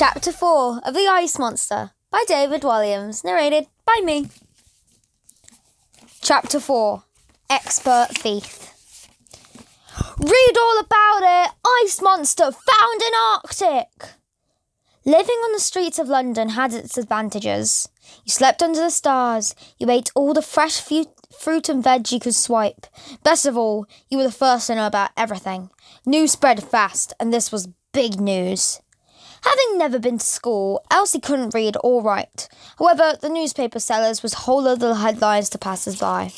Chapter 4 of The Ice Monster by David Walliams, narrated by me. Chapter 4 Expert Thief. Read all about it! Ice monster found in Arctic! Living on the streets of London had its advantages. You slept under the stars. You ate all the fresh fruit and veg you could swipe. Best of all, you were the first to know about everything. News spread fast, and this was big news. Having never been to school, Elsie couldn't read or write. However, the newspaper sellers was whole of the headlines to passers-by.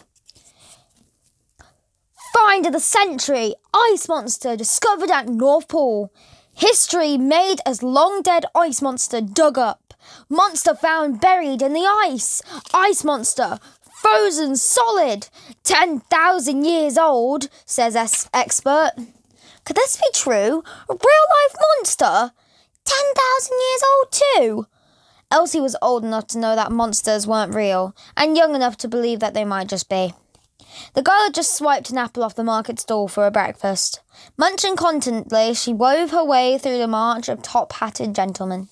Find of the century! Ice monster discovered at North Pole. History made as long-dead ice monster dug up. Monster found buried in the ice. Ice monster frozen solid. 10,000 years old, says expert. Could this be true? A real-life monster? 10,000 years old too? Elsie was old enough to know that monsters weren't real, and young enough to believe that they might just be. The girl had just swiped an apple off the market stall for her breakfast. Munching contentedly, she wove her way through the march of top-hatted gentlemen,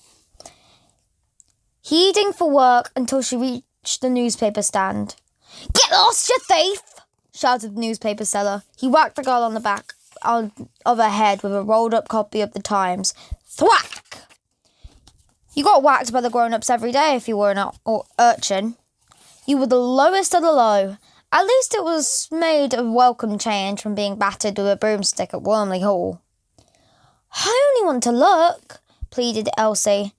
heading for work until she reached the newspaper stand. "Get lost, you thief!" shouted the newspaper seller. He whacked the girl on the back of her head with a rolled-up copy of the Times. Thwack! You got whacked by the grown-ups every day if you were an urchin. You were the lowest of the low. At least it was made a welcome change from being battered with a broomstick at Wormley Hall. I only want to look, pleaded Elsie.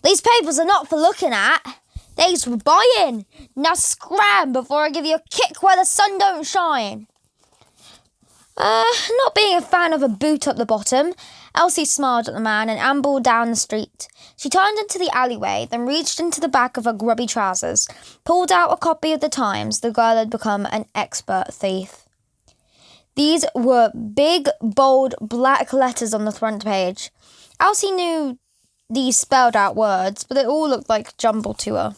These papers are not for looking at. They's for buying. Now scram before I give you a kick where the sun don't shine. Not being a fan of a boot up the bottom, Elsie smiled at the man and ambled down the street. She turned into the alleyway, then reached into the back of her grubby trousers, pulled out a copy of the Times. The girl had become an expert thief. These were big, bold, black letters on the front page. Elsie knew these spelled out words, but it all looked like jumble to her.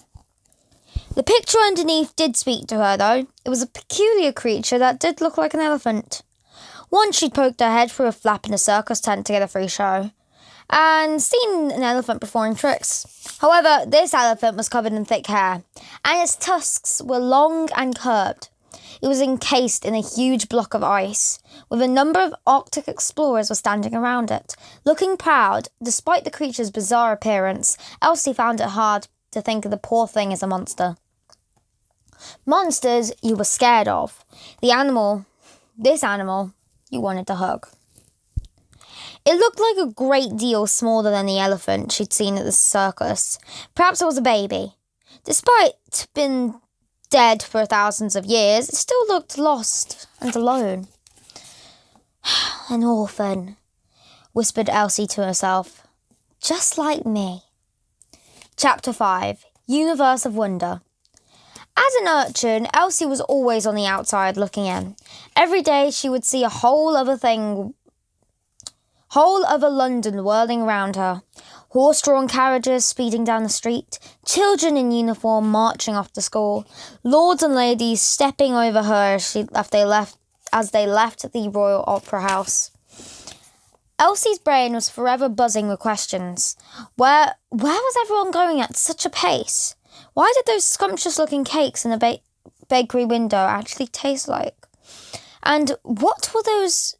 The picture underneath did speak to her, though. It was a peculiar creature that did look like an elephant. Once she'd poked her head through a flap in a circus tent to get a free show, and seen an elephant performing tricks. However, this elephant was covered in thick hair, and its tusks were long and curved. It was encased in a huge block of ice, with a number of Arctic explorers were standing around it. Looking proud, despite the creature's bizarre appearance, Elsie found it hard to think of the poor thing as a monster. Monsters you were scared of. This animal, you wanted to hug. It looked like a great deal smaller than the elephant she'd seen at the circus. Perhaps it was a baby. Despite being dead for thousands of years, it still looked lost and alone. An orphan, whispered Elsie to herself. Just like me. Chapter 5 Universe of Wonder. As an urchin, Elsie was always on the outside looking in. Every day she would see a whole other London whirling around her. Horse-drawn carriages speeding down the street, children in uniform marching off to school, lords and ladies stepping over her as they left the Royal Opera House. Elsie's brain was forever buzzing with questions. Where was everyone going at such a pace? Why did those scrumptious-looking cakes in the bakery window actually taste like? And what was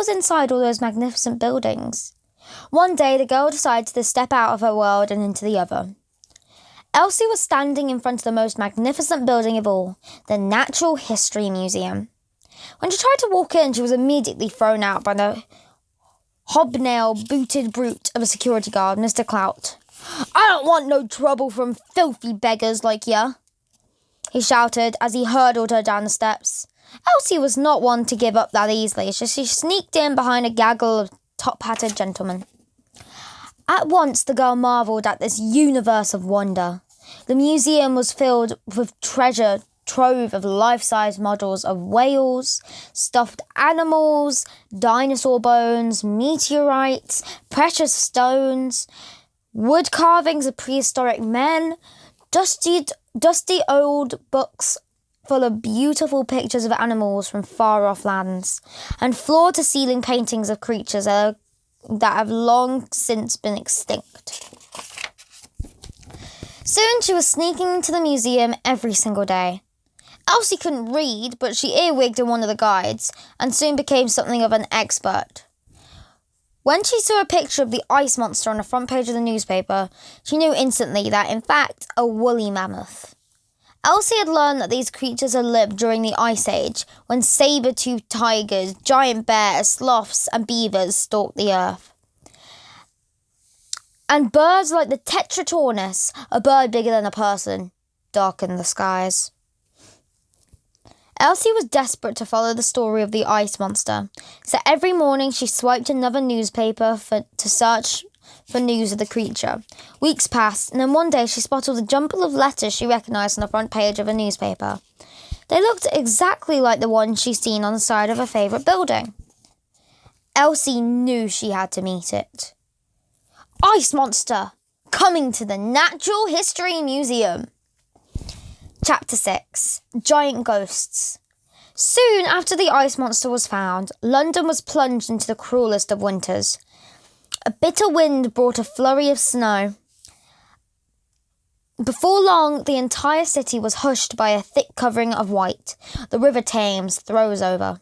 inside all those magnificent buildings? One day, the girl decided to step out of her world and into the other. Elsie was standing in front of the most magnificent building of all, the Natural History Museum. When she tried to walk in, she was immediately thrown out by the hobnail-booted brute of a security guard, Mr. Clout. I don't want no trouble from filthy beggars like ya, he shouted as he hurdled her down the steps. Elsie was not one to give up that easily, so she sneaked in behind a gaggle of top-hatted gentlemen. At once the girl marvelled at this universe of wonder. The museum was filled with treasure trove of life-size models of whales, stuffed animals, dinosaur bones, meteorites, precious stones, wood carvings of prehistoric men, dusty old books full of beautiful pictures of animals from far-off lands, and floor-to-ceiling paintings of creatures that that have long since been extinct. Soon she was sneaking into the museum every single day. Elsie couldn't read, but she earwigged in one of the guides and soon became something of an expert. When she saw a picture of the ice monster on the front page of the newspaper, she knew instantly that, in fact, a woolly mammoth. Elsie had learned that these creatures had lived during the Ice Age, when saber-toothed tigers, giant bears, sloths and beavers stalked the earth. And birds like the tetratornis, a bird bigger than a person, darkened the skies. Elsie was desperate to follow the story of the ice monster, so every morning she swiped another newspaper to search for news of the creature. Weeks passed, and then one day she spotted a jumble of letters she recognised on the front page of a newspaper. They looked exactly like the ones she'd seen on the side of her favourite building. Elsie knew she had to meet it. Ice monster, coming to the Natural History Museum. Chapter 6. Giant Ghosts. Soon after the ice monster was found, London was plunged into the cruelest of winters. A bitter wind brought a flurry of snow. Before long, the entire city was hushed by a thick covering of white. The River Thames throws over.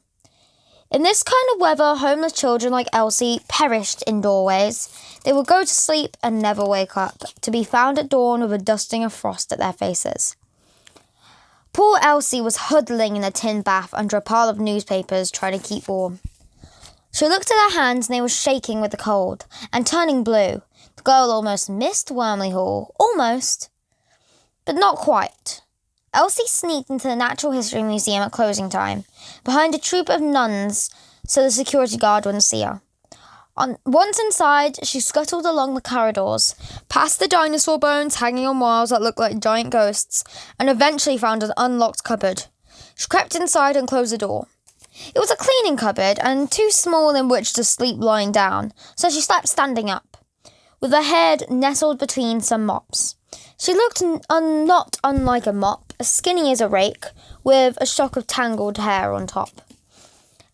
In this kind of weather, homeless children like Elsie perished in doorways. They would go to sleep and never wake up, to be found at dawn with a dusting of frost at their faces. Poor Elsie was huddling in a tin bath under a pile of newspapers, trying to keep warm. She looked at her hands and they were shaking with the cold and turning blue. The girl almost missed Wormley Hall. Almost. But not quite. Elsie sneaked into the Natural History Museum at closing time, behind a troop of nuns so the security guard wouldn't see her. Once inside, she scuttled along the corridors, past the dinosaur bones hanging on walls that looked like giant ghosts, and eventually found an unlocked cupboard. She crept inside and closed the door. It was a cleaning cupboard and too small in which to sleep lying down, so she slept standing up, with her head nestled between some mops. She looked not unlike a mop, as skinny as a rake, with a shock of tangled hair on top.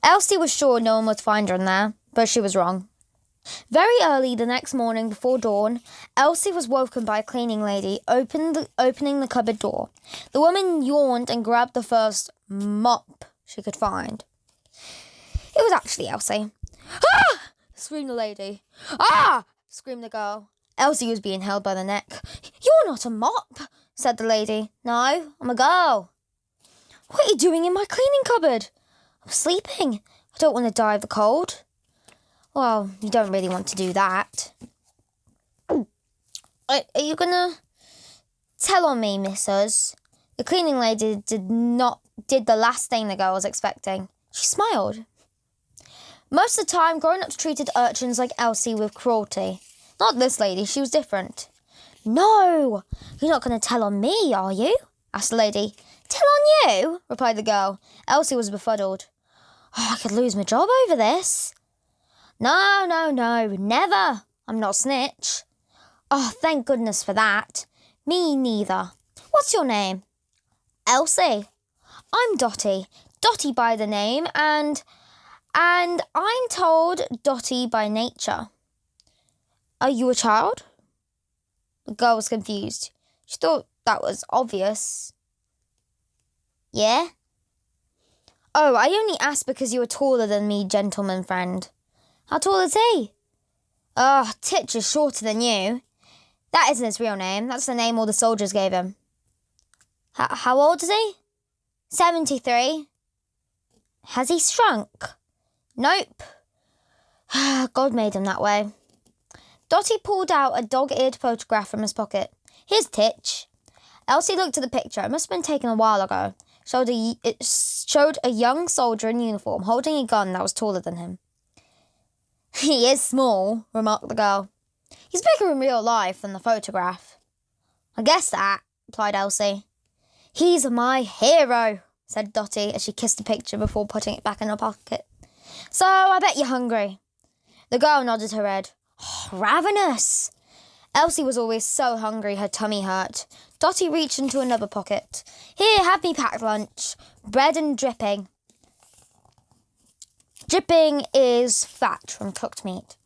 Elsie was sure no one would find her in there, but she was wrong. Very early the next morning before dawn, Elsie was woken by a cleaning lady opening the cupboard door. The woman yawned and grabbed the first mop she could find. It was actually Elsie. "Ah!" screamed the lady. "Ah!" screamed the girl. Elsie was being held by the neck. "You're not a mop," said the lady. "No, I'm a girl." "What are you doing in my cleaning cupboard?" "I'm sleeping. I don't want to die of the cold." "Well, you don't really want to do that." Are you gonna tell on me, missus?" The cleaning lady did the last thing the girl was expecting. She smiled. Most of the time, grown-ups treated urchins like Elsie with cruelty. Not this lady, she was different. "No, you're not going to tell on me, are you?" asked the lady. "Tell on you?" replied the girl. Elsie was befuddled. "Oh, I could lose my job over this." No, never. I'm not a snitch." "Oh, thank goodness for that." "Me neither." "What's your name?" "Elsie." "I'm Dotty. Dotty by the name, and I'm told Dotty by nature." "Are you a child?" The girl was confused. She thought that was obvious. "Yeah?" "Oh, I only asked because you were taller than me, gentleman friend." "How tall is he?" "Oh, Titch is shorter than you." "That isn't his real name. That's the name all the soldiers gave him." How old is he?" 73. "Has he shrunk?" "Nope." God made him that way. Dotty pulled out a dog-eared photograph from his pocket. "Here's Titch." Elsie looked at the picture. It must have been taken a while ago. It showed a young soldier in uniform holding a gun that was taller than him. "He is small," remarked the girl. "He's bigger in real life than the photograph." "I guess that," replied Elsie. "He's my hero," said Dotty as she kissed the picture before putting it back in her pocket. "So, I bet you're hungry." The girl nodded her head. "Oh, ravenous." Elsie was always so hungry her tummy hurt. Dotty reached into another pocket. "Here, have me packed lunch. Bread and dripping." Dripping is fat from cooked meat.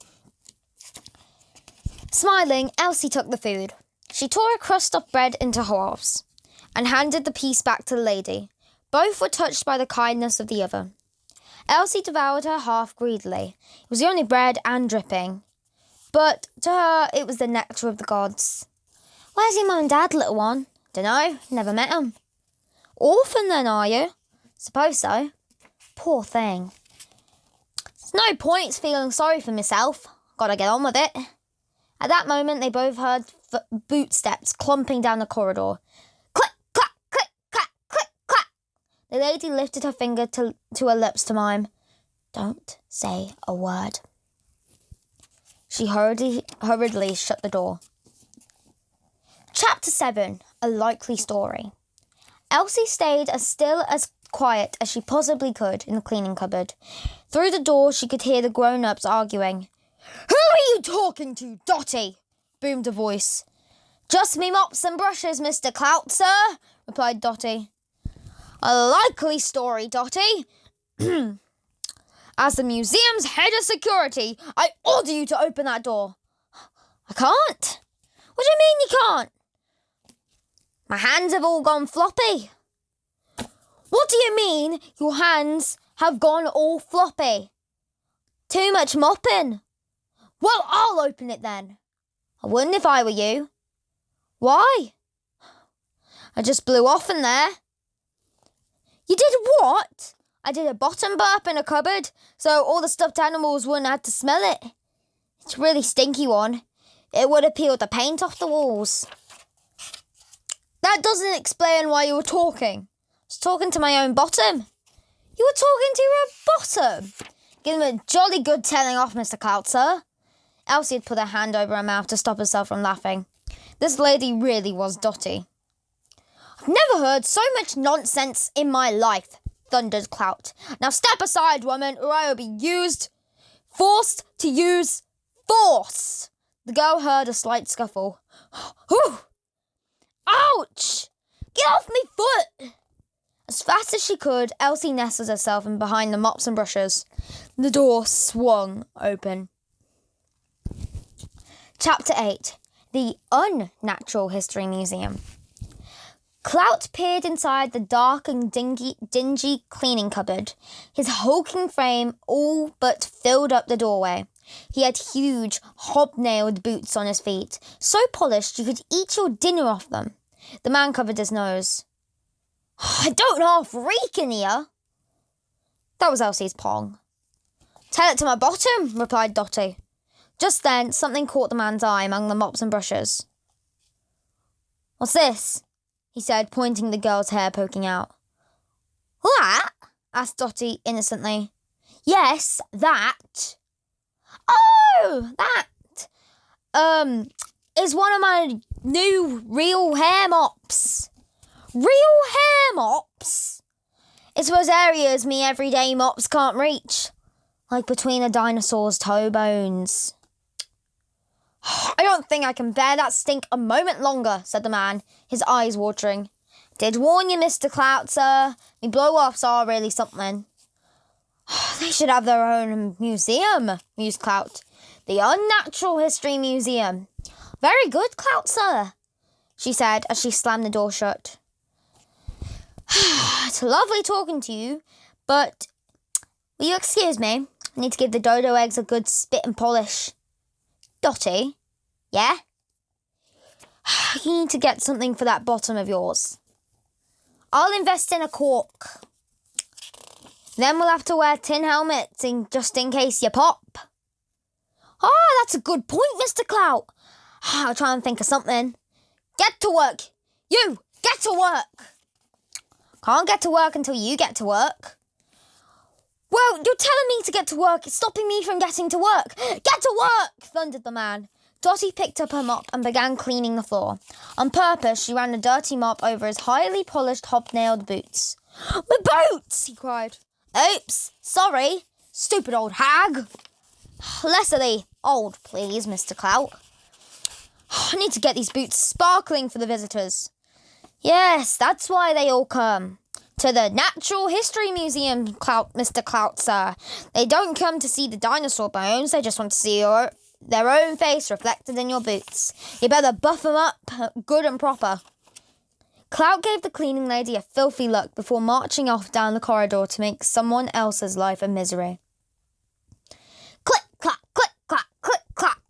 Smiling, Elsie took the food. She tore a crust of bread into halves and handed the piece back to the lady. Both were touched by the kindness of the other. Elsie devoured her half greedily. It was the only bread and dripping. But to her, it was the nectar of the gods. Where's your mum and dad, little one? Dunno, never met 'em. Orphan then, are you? Suppose so. Poor thing. There's no point feeling sorry for myself. Gotta get on with it. At that moment, they both heard boot steps clumping down the corridor. Click, clack, click, clack, click, clack. The lady lifted her finger to her lips to mime, "Don't say a word." She hurriedly shut the door. Chapter 7. A Likely Story. Elsie stayed as still as quiet as she possibly could in the cleaning cupboard. Through the door she could hear the grown-ups arguing. "Who are you talking to, Dotty?" boomed a voice. "Just me mops and brushes, Mr. Clout, sir," replied Dotty. "A likely story, Dotty. As the museum's head of security, I order you to open that door." "I can't." "What do you mean you can't?" "My hands have all gone floppy." "What do you mean your hands have gone all floppy?" "Too much mopping." "Well, I'll open it then." "I wouldn't if I were you." "Why?" "I just blew off in there." "You did what?" "I did a bottom burp in a cupboard, so all the stuffed animals wouldn't have to smell it. It's a really stinky one. It would have peeled the paint off the walls." "That doesn't explain why you were talking." "I was talking to my own bottom." "You were talking to your bottom?" "Give him a jolly good telling off, Mr. Clout, sir." Elsie had put her hand over her mouth to stop herself from laughing. This lady really was Dotty. "I've never heard so much nonsense in my life," thundered Clout. "Now step aside, woman, or I will be forced to use force." The girl heard a slight scuffle. "Whew! Ouch! Get off me foot!" As fast as she could, Elsie nestled herself in behind the mops and brushes. The door swung open. Chapter 8. The Unnatural History Museum. Clout peered inside the dark and dingy cleaning cupboard. His hulking frame all but filled up the doorway. He had huge, hobnailed boots on his feet, so polished you could eat your dinner off them. The man covered his nose. "I don't half reek in here." That was Elsie's pong. "Tell it to my bottom," replied Dotty. Just then, something caught the man's eye among the mops and brushes. "What's this?" he said, pointing the girl's hair poking out. "That?" asked Dotty innocently. "Yes, that." "Oh, that is one of my new real hair mops." "Real hair mops?" "It's those areas me everyday mops can't reach, like between a dinosaur's toe bones." "I don't think I can bear that stink a moment longer," said the man, his eyes watering. "Did warn you, Mr. Clout, sir. Me blow-offs are really something." "They should have their own museum," mused Clout. "The Unnatural History Museum." "Very good, Clout, sir," she said as she slammed the door shut. "It's lovely talking to you, but will you excuse me? I need to give the dodo eggs a good spit and polish." "Dotty?" "Yeah?" "You need to get something for that bottom of yours." "I'll invest in a cork." "Then we'll have to wear tin helmets just in case you pop." "Oh, that's a good point, Mr. Clout. I'll try and think of something." "Get to work. You, get to work." "Can't get to work until you get to work." "Well, you're telling me to get to work. It's stopping me from getting to work." "Get to work," thundered the man. Dotty picked up her mop and began cleaning the floor. On purpose, she ran a dirty mop over his highly polished hobnailed boots. "My boots!" he cried. "Oops, sorry, stupid old hag." "Less of the old, please, Mr. Clout. I need to get these boots sparkling for the visitors." "Yes, that's why they all come to the Natural History Museum, Mr. Clout, sir. They don't come to see the dinosaur bones, they just want to see their own face reflected in your boots. You better buff them up good and proper. Clout gave the cleaning lady a filthy look before marching off down the corridor to make someone else's life a misery. Click, clack, click, clack, click, clack.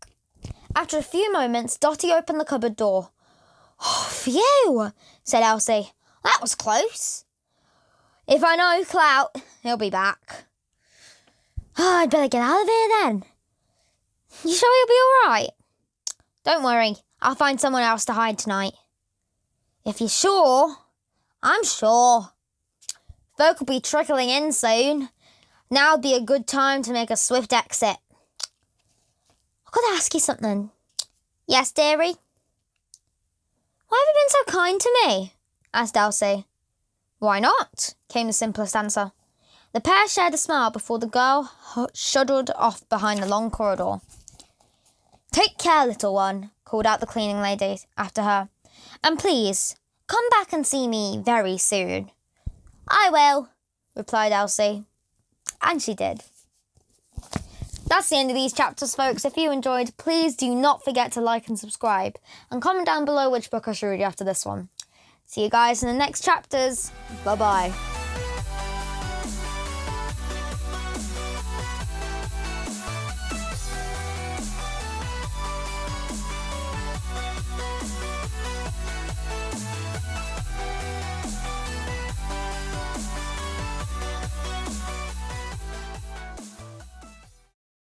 After a few moments, Dotty opened the cupboard door. Oh, phew, said Elsie. That was close. If I know Clout, he'll be back. Oh, I'd better get out of here then. You sure you'll be all right? Don't worry, I'll find someone else to hide tonight. If you're sure, I'm sure. Folk will be trickling in soon. Now'd be a good time to make a swift exit. I've got to ask you something. Yes, dearie? Why have you been so kind to me? Asked Elsie. Why not? Came the simplest answer. The pair shared a smile before the girl shuddered off behind the long corridor. Take care, little one, called out the cleaning lady after her. And please, come back and see me very soon. I will, replied Elsie. And she did. That's the end of these chapters, folks. If you enjoyed, please do not forget to like and subscribe. And comment down below which book I should read after this one. See you guys in the next chapters. Bye-bye.